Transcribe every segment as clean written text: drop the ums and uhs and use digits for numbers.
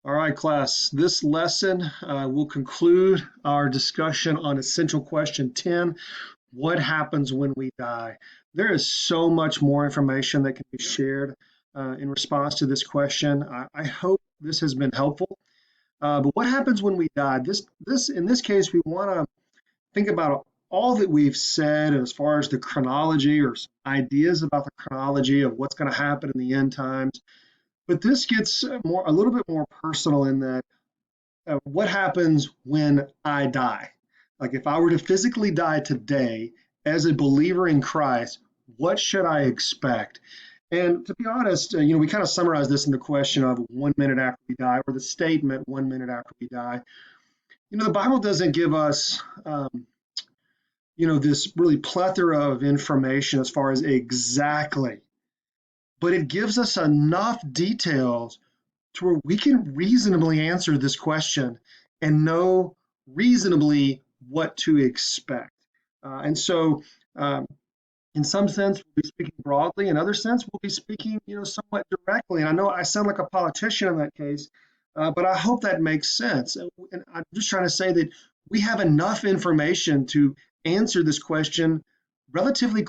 All right, class. This lesson will conclude our discussion on essential question 10. What happens when we die? There is so much more information that can be shared in response to this question. I hope this has been helpful. But what happens when we die? In this case, we want to think about all that we've said as far as the chronology or some ideas about the chronology of what's going to happen in the end times. But this gets a little bit more personal in that what happens when I die? Like if I were to physically die today as a believer in Christ, what should I expect? And to be honest, we kind of summarize this in the question of 1 minute after we die, or the statement 1 minute after we die. The Bible doesn't give us, this really plethora of information as far as exactly, but it gives us enough details to where we can reasonably answer this question and know reasonably what to expect. And so, in some sense, we'll be speaking broadly. In other sense, we'll be speaking, somewhat directly. And I know I sound like a politician in that case, but I hope that makes sense. And I'm just trying to say that we have enough information to answer this question relatively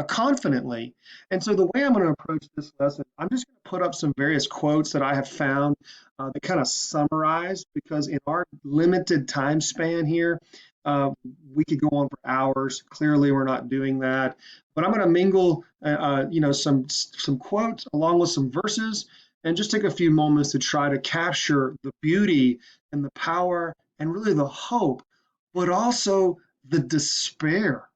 confidently. And so the way I'm going to approach this lesson, I'm just going to put up some various quotes that I have found that kind of summarize, because in our limited time span here, uh, we could go on for hours. Clearly, we're not doing that. But I'm going to mingle, some quotes along with some verses, and just take a few moments to try to capture the beauty and the power and really the hope, but also the despair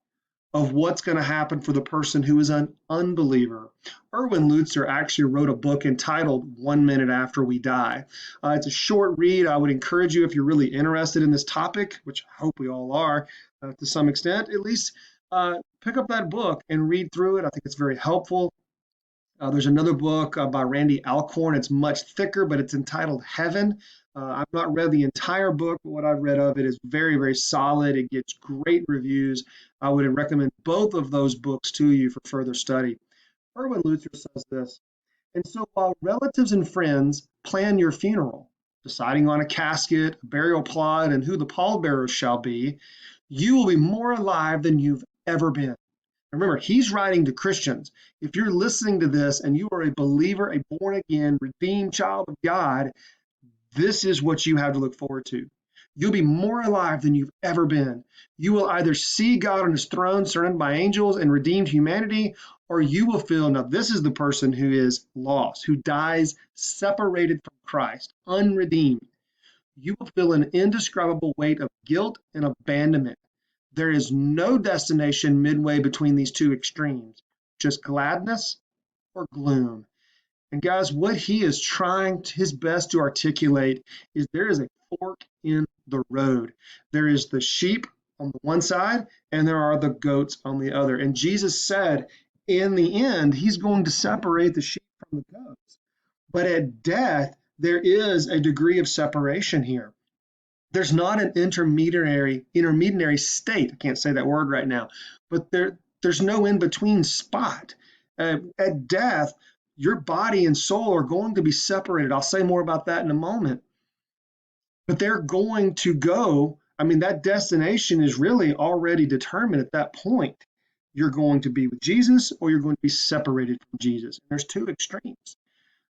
of what's going to happen for the person who is an unbeliever. Erwin Lutzer actually wrote a book entitled 1 Minute After We Die. It's a short read. I would encourage you, if you're really interested in this topic, which I hope we all are to some extent, at least pick up that book and read through it. I think it's very helpful. There's another book by Randy Alcorn. It's much thicker, but it's entitled Heaven. I've not read the entire book, but what I've read of it is very, very solid. It gets great reviews. I would recommend both of those books to you for further study. Erwin Lutzer says this: and so while relatives and friends plan your funeral, deciding on a casket, a burial plot, and who the pallbearers shall be, you will be more alive than you've ever been. Remember, he's writing to Christians. If you're listening to this and you are a believer, a born again, redeemed child of God, this is what you have to look forward to. You'll be more alive than you've ever been. You will either see God on his throne surrounded by angels and redeemed humanity, or you will feel, now this is the person who is lost, who dies separated from Christ, unredeemed. You will feel an indescribable weight of guilt and abandonment. There is no destination midway between these two extremes, just gladness or gloom. And guys, what he is trying his best to articulate is there is a fork in the road. There is the sheep on the one side, and there are the goats on the other. And Jesus said, in the end, he's going to separate the sheep from the goats. But at death, there is a degree of separation here. There's not an intermediary state. I can't say that word right now, but there's no in between spot. At death, your body and soul are going to be separated. I'll say more about that in a moment. But they're going to go, I mean, that destination is really already determined at that point. You're going to be with Jesus, or you're going to be separated from Jesus. There's two extremes.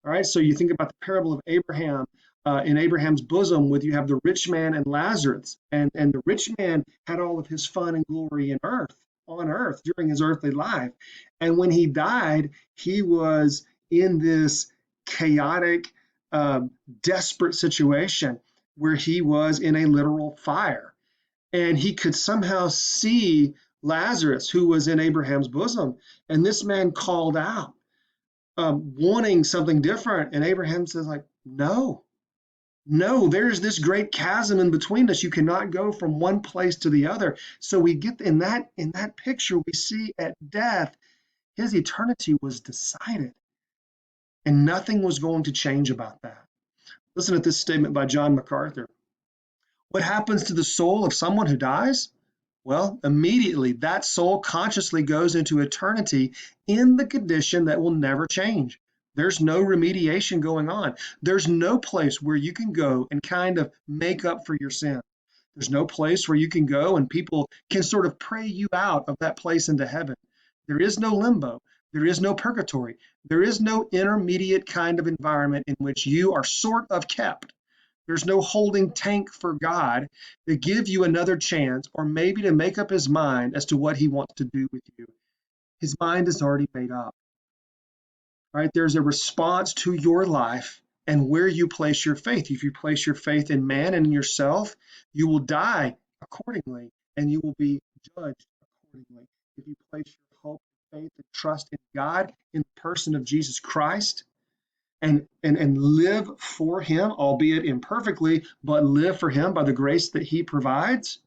All right, so you think about the parable of Abraham. In Abraham's bosom, with you have the rich man and Lazarus, and the rich man had all of his fun and glory on earth during his earthly life, and when he died, he was in this chaotic, desperate situation where he was in a literal fire, and he could somehow see Lazarus, who was in Abraham's bosom, and this man called out, wanting something different, and Abraham says, like, no. No, there's this great chasm in between us. You cannot go from one place to the other. So we get in that picture, we see at death, his eternity was decided, and nothing was going to change about that. Listen to this statement by John MacArthur. What happens to the soul of someone who dies? Well, immediately that soul consciously goes into eternity in the condition that will never change, There's no remediation going on. There's no place where you can go and kind of make up for your sin. There's no place where you can go and people can sort of pray you out of that place into heaven. There is no limbo. There is no purgatory. There is no intermediate kind of environment in which you are sort of kept. There's no holding tank for God to give you another chance or maybe to make up his mind as to what he wants to do with you. His mind is already made up. Right? There's a response to your life and where you place your faith. If you place your faith in man and in yourself, you will die accordingly and you will be judged accordingly. If you place your hope, faith, and trust in God, in the person of Jesus Christ, and live for him, albeit imperfectly, but live for him by the grace that he provides,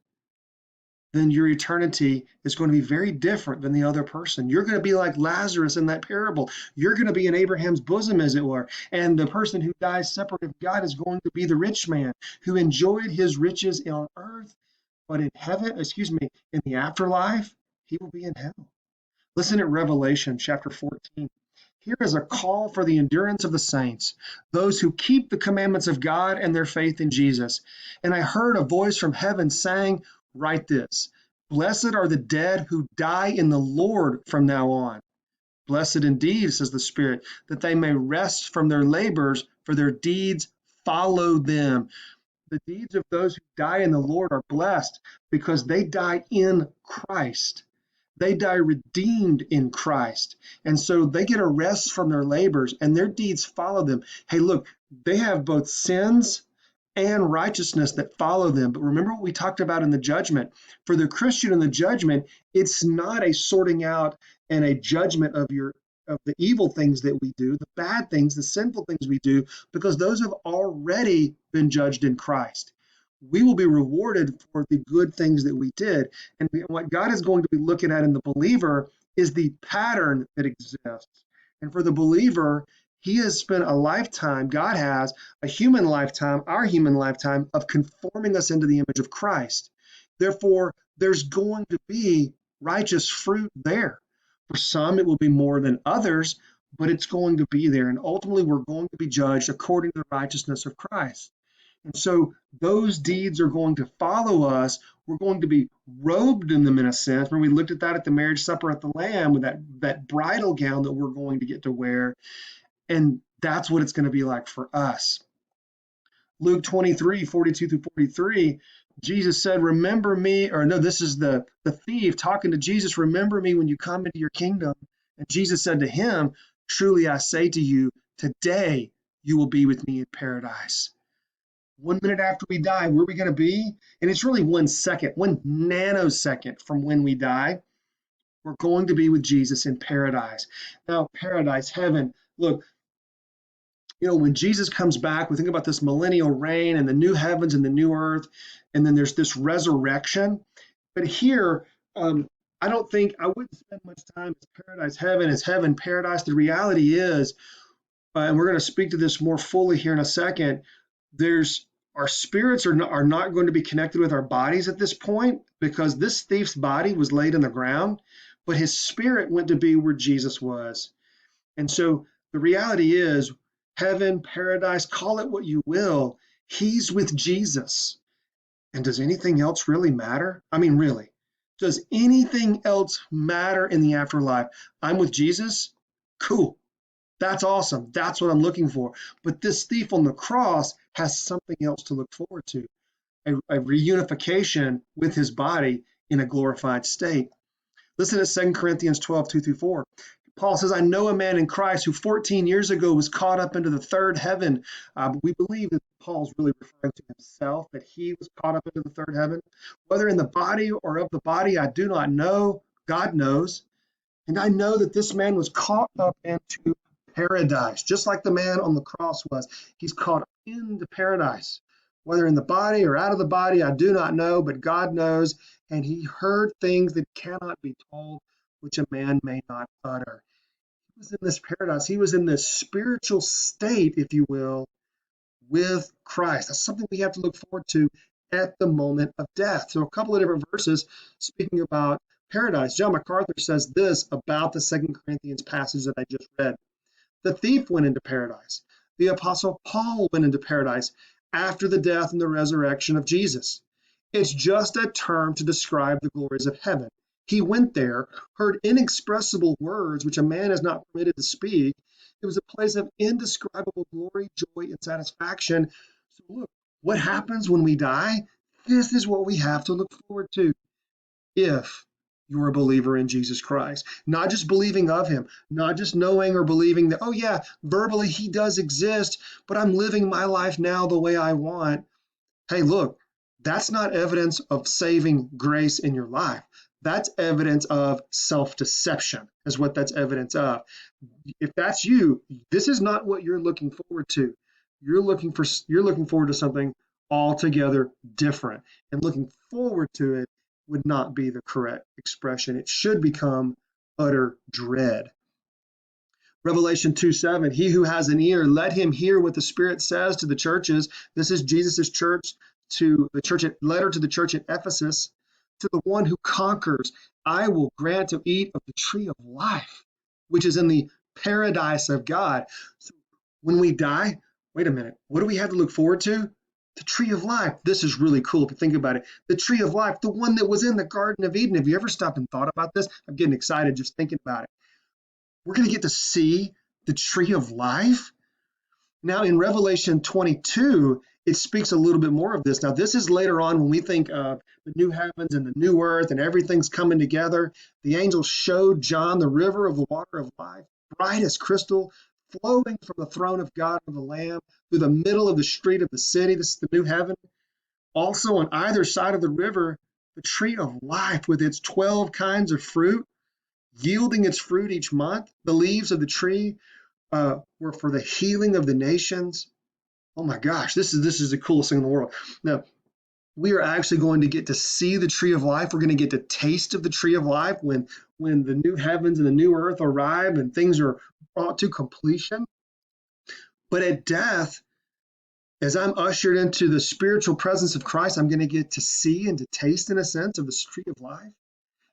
then your eternity is going to be very different than the other person. You're going to be like Lazarus in that parable. You're going to be in Abraham's bosom, as it were. And the person who dies separate of God is going to be the rich man who enjoyed his riches on earth, but in heaven, in the afterlife, he will be in hell. Listen at Revelation chapter 14. Here is a call for the endurance of the saints, those who keep the commandments of God and their faith in Jesus. And I heard a voice from heaven saying, write this, blessed are the dead who die in the Lord from now on. Blessed indeed, says the Spirit, that they may rest from their labors, for their deeds follow them. The deeds of those who die in the Lord are blessed because they die in Christ. They die redeemed in Christ. And so they get a rest from their labors and their deeds follow them. Hey, look, they have both sins and righteousness that follow them. But remember what we talked about in the judgment. For the Christian in the judgment, it's not a sorting out and a judgment of the evil things that we do, the bad things, the sinful things we do, because those have already been judged in Christ. We will be rewarded for the good things that we did. And what God is going to be looking at in the believer is the pattern that exists. And for the believer, he has spent a lifetime, God has a human lifetime, our human lifetime, of conforming us into the image of Christ. Therefore, there's going to be righteous fruit there. For some, it will be more than others, but it's going to be there. And ultimately, we're going to be judged according to the righteousness of Christ. And so those deeds are going to follow us. We're going to be robed in them in a sense. When we looked at that at the marriage supper at the Lamb with that bridal gown that we're going to get to wear. And that's what it's going to be like for us. Luke 23, 42 through 43, Jesus said, remember me, or no, this is the thief talking to Jesus, remember me when you come into your kingdom. And Jesus said to him, truly I say to you, today you will be with me in paradise. 1 minute after we die, where are we going to be? And it's really 1 second, 1 nanosecond from when we die. We're going to be with Jesus in paradise. Now, paradise, heaven, look, when Jesus comes back, we think about this millennial reign and the new heavens and the new earth, and then there's this resurrection. But here, I wouldn't spend much time as paradise, heaven, paradise. The reality is, and we're going to speak to this more fully here in a second, our spirits are not going to be connected with our bodies at this point because this thief's body was laid in the ground, but his spirit went to be where Jesus was. And so the reality is heaven, paradise, call it what you will, he's with Jesus. And does anything else really matter? I mean, really, does anything else matter in the afterlife? I'm with Jesus? Cool. That's awesome. That's what I'm looking for. But this thief on the cross has something else to look forward to, a reunification with his body in a glorified state. Listen to 2 Corinthians 12, 2 through 4. Paul says, I know a man in Christ who 14 years ago was caught up into the third heaven. We believe that Paul's really referring to himself, that he was caught up into the third heaven. Whether in the body or of the body, I do not know. God knows. And I know that this man was caught up into paradise, just like the man on the cross was. He's caught into paradise. Whether in the body or out of the body, I do not know, but God knows. And he heard things that cannot be told, which a man may not utter. He was in this paradise. He was in this spiritual state, if you will, with Christ. That's something we have to look forward to at the moment of death. So a couple of different verses speaking about paradise. John MacArthur says this about the 2 Corinthians passage that I just read. The thief went into paradise. The Apostle Paul went into paradise after the death and the resurrection of Jesus. It's just a term to describe the glories of heaven. He went there, heard inexpressible words which a man is not permitted to speak. It was a place of indescribable glory, joy, and satisfaction. So look, what happens when we die? This is what we have to look forward to if you're a believer in Jesus Christ. Not just believing of him, not just knowing or believing that, oh yeah, verbally he does exist, but I'm living my life now the way I want. Hey, look, that's not evidence of saving grace in your life. That's evidence of self-deception, is what that's evidence of. If that's you, this is not what you're looking forward to. You're looking forward to something altogether different. And looking forward to it would not be the correct expression. It should become utter dread. Revelation 2:7, he who has an ear, let him hear what the Spirit says to the churches. This is Jesus's church to the church letter to the church at Ephesus. To the one who conquers, I will grant to eat of the tree of life, which is in the paradise of God. So when we die, wait a minute, what do we have to look forward to? The tree of life. This is really cool if you think about it. The tree of life, the one that was in the Garden of Eden. Have you ever stopped and thought about this? I'm getting excited just thinking about it. We're going to get to see the tree of life. Now, in Revelation 22, it speaks a little bit more of this. Now, this is later on when we think of the new heavens and the new earth and everything's coming together. The angel showed John the river of the water of life, bright as crystal, flowing from the throne of God and the Lamb through the middle of the street of the city. This is the new heaven. Also, on either side of the river, the tree of life with its 12 kinds of fruit, yielding its fruit each month. The leaves of the tree were for the healing of the nations. Oh my gosh, this is the coolest thing in the world. Now, we are actually going to get to see the tree of life. We're going to get to taste of the tree of life when the new heavens and the new earth arrive and things are brought to completion. But at death, as I'm ushered into the spiritual presence of Christ, I'm going to get to see and to taste, in a sense, of the tree of life.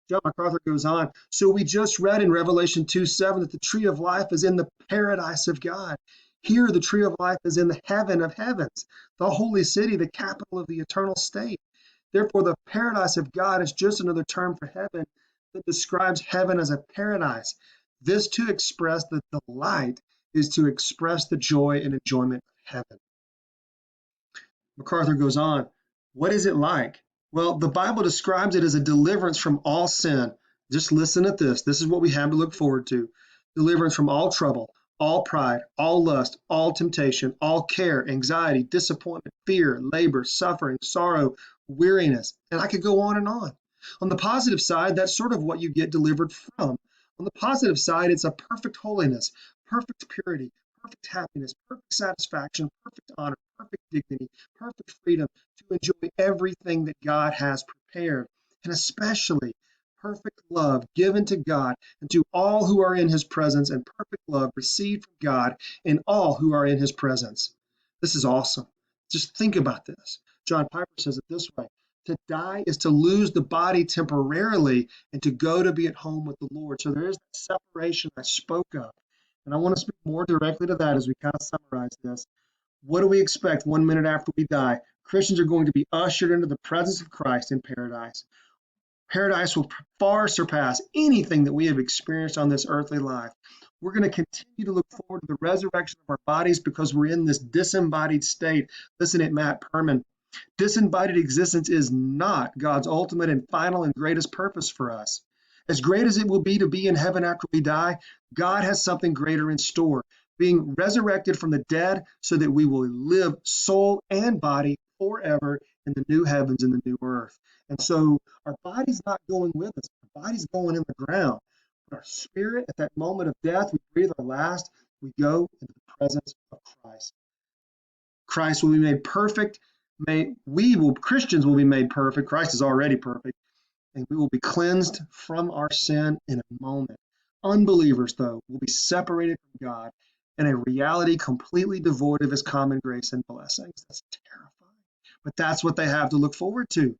John MacArthur goes on, so we just read in Revelation 2:7 that the tree of life is in the paradise of God. Here, the tree of life is in the heaven of heavens, the holy city, the capital of the eternal state. Therefore, the paradise of God is just another term for heaven that describes heaven as a paradise. This to express the delight is to express the joy and enjoyment of heaven. MacArthur goes on, what is it like? Well, the Bible describes it as a deliverance from all sin. Just listen at this. This is what we have to look forward to. Deliverance from all trouble, all pride, all lust, all temptation, all care, anxiety, disappointment, fear, labor, suffering, sorrow, weariness. And I could go on and on. On the positive side, that's sort of what you get delivered from. On the positive side, it's a perfect holiness, perfect purity, perfect happiness, perfect satisfaction, perfect honor, perfect dignity, perfect freedom to enjoy everything that God has prepared, and especially perfect love given to God and to all who are in his presence, and perfect love received from God and all who are in his presence. This is awesome. Just think about this. John Piper says it this way. To die is to lose the body temporarily and to go to be at home with the Lord. So there is that separation I spoke of. And I want to speak more directly to that as we kind of summarize this. What do we expect 1 minute after we die? Christians are going to be ushered into the presence of Christ in paradise. Paradise will far surpass anything that we have experienced on this earthly life. We're going to continue to look forward to the resurrection of our bodies because we're in this disembodied state. Listen at Matt Perman. Disembodied existence is not God's ultimate and final and greatest purpose for us. As great as it will be to be in heaven after we die, God has something greater in store, being resurrected from the dead so that we will live soul and body forever in the new heavens and the new earth. And so our body's not going with us. Our body's going in the ground. But our spirit, at that moment of death, we breathe our last, we go into the presence of Christ. Christ will be made perfect. Christians will be made perfect. Christ is already perfect. And we will be cleansed from our sin in a moment. Unbelievers, though, will be separated from God in a reality completely devoid of his common grace and blessings. That's terrifying. But that's what they have to look forward to.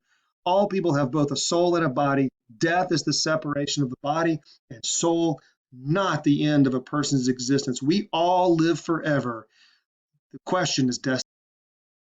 All people have both a soul and a body. Death is the separation of the body and soul. not the end of a person's existence. We all live forever. The question is destiny.